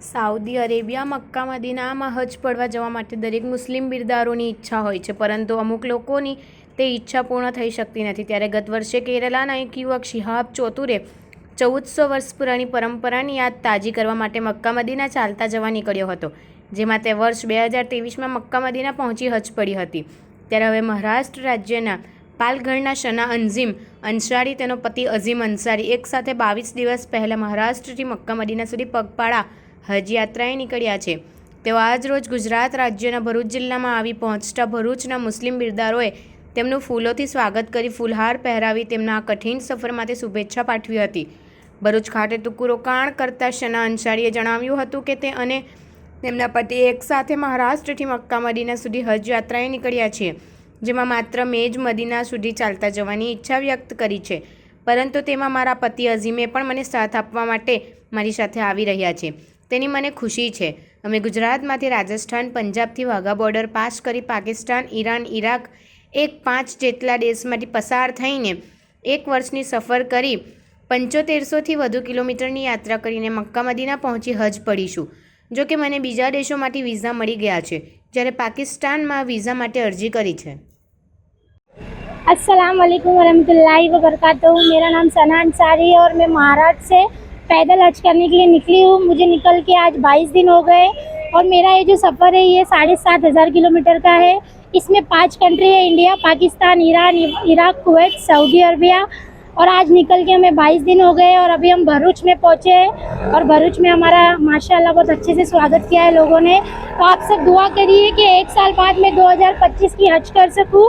Saudi Arabia Mecca મદીનામાં હજ પડવા જવા માટે દરેક મુસ્લિમ બિરદારોની ઈચ્છા હોય છે, પરંતુ અમુક લોકોની તે ઈચ્છા પૂર્ણ થઈ શકતી નથી. ત્યારે ગત વર્ષે કેરલાના એક યુવક શિહાબ ચોતુરે 1400 વર્ષ પુરાણી પરંપરાની યાદ તાજી કરવા માટે મક્કા મદીના ચાલતા જવા નીકળ્યો હતો, જેમાં તે વર્ષ 2023માં મક્કા મદીના પહોંચી હજ પડી હતી. ત્યારે હવે મહારાષ્ટ્ર રાજ્યના પાલઘરના શના અંઝીમ અંસારી તેનો પતિ અઝીમ અંસારી એકસાથે 22 દિવસ પહેલાં મહારાષ્ટ્રથી મક્કા મદીના સુધી પગપાળા હજ યાત્રાએ નીકળ્યા છે. તેઓ આજ રોજ ગુજરાત રાજ્યના ભરૂચ જિલ્લામાં આવી પહોંચતા ભરૂચના મુસ્લિમ બિરદારોએ તેમનું ફૂલોથી સ્વાગત કરી ફૂલહાર પહેરાવી તેમના આ કઠિન સફર માટે શુભેચ્છા પાઠવી હતી. ભરૂચ ખાતે ટૂંકું રોકાણ કરતા શના અંસારીએ જણાવ્યું હતું કે તે અને તેમના પતિ એકસાથે મહારાષ્ટ્રથી મક્કા મદીના સુધી હજ યાત્રાએ નીકળ્યા છે, જેમાં માત્ર મેં જ મદીના સુધી ચાલતા જવાની ઈચ્છા વ્યક્ત કરી છે, પરંતુ તેમાં મારા પતિ અઝીમે પણ મને સાથ આપવા માટે મારી સાથે આવી રહ્યા છે. તેની મને ખુશી છે. અમે ગુજરાતમાંથી રાજસ્થાન, પંજાબથી વાઘા બોર્ડર પાસ કરી પાકિસ્તાન, ઈરાન, ઈરાક 5 જેટલા દેશમાંથી પસાર થઈને 1 વર્ષની સફર કરી 7500થી વધુ કિલોમીટરની યાત્રા કરીને મક્કા મદીના પહોંચી હજ પડીશું. જો કે મને બીજા દેશોમાંથી વિઝા મળી ગયા છે, જ્યારે પાકિસ્તાનમાં વિઝા માટે અરજી કરી છે. अस्सलाम वालेकुम वरहमतुल्लाहि वबरकातुहू। मेरा नाम सना अंसारी है और मैं महाराष्ट्र से पैदल हज करने के लिए निकली हूँ। मुझे निकल के आज 22 दिन हो गए और मेरा ये जो सफ़र है ये 7,500 किलोमीटर का है। इसमें 5 कंट्री है, India, Pakistan, Iran, Iraq, Kuwait, Saudi Arabia. और आज निकल के हमें 22 दिन हो गए और अभी हम भरूच में पहुँचे हैं और भरूच में हमारा माशाल्लाह बहुत अच्छे से स्वागत किया है लोगों ने। तो आप सब दुआ करिए कि 1 साल बाद मैं 2025 की हज कर सकूँ।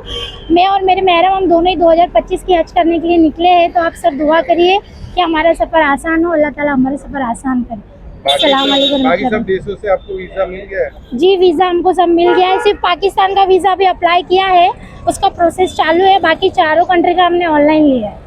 मैं और मेरे महरम हम दोनों ही 2025 की हज करने के लिए निकले हैं। तो आप सब दुआ करिए कि हमारा सफ़र आसान हो, अल्लाह ताला हमारे सफ़र आसान करे। अस्सलाम वालेकुम। बाकी सब देशों से आपको वीज़ा मिल गया है? जी, वीज़ा हमको सब मिल गया है। सिर्फ पाकिस्तान का वीज़ा भी अप्लाई किया है, उसका प्रोसेस चालू है। बाकी चारों कंट्री का हमने ऑनलाइन लिया है।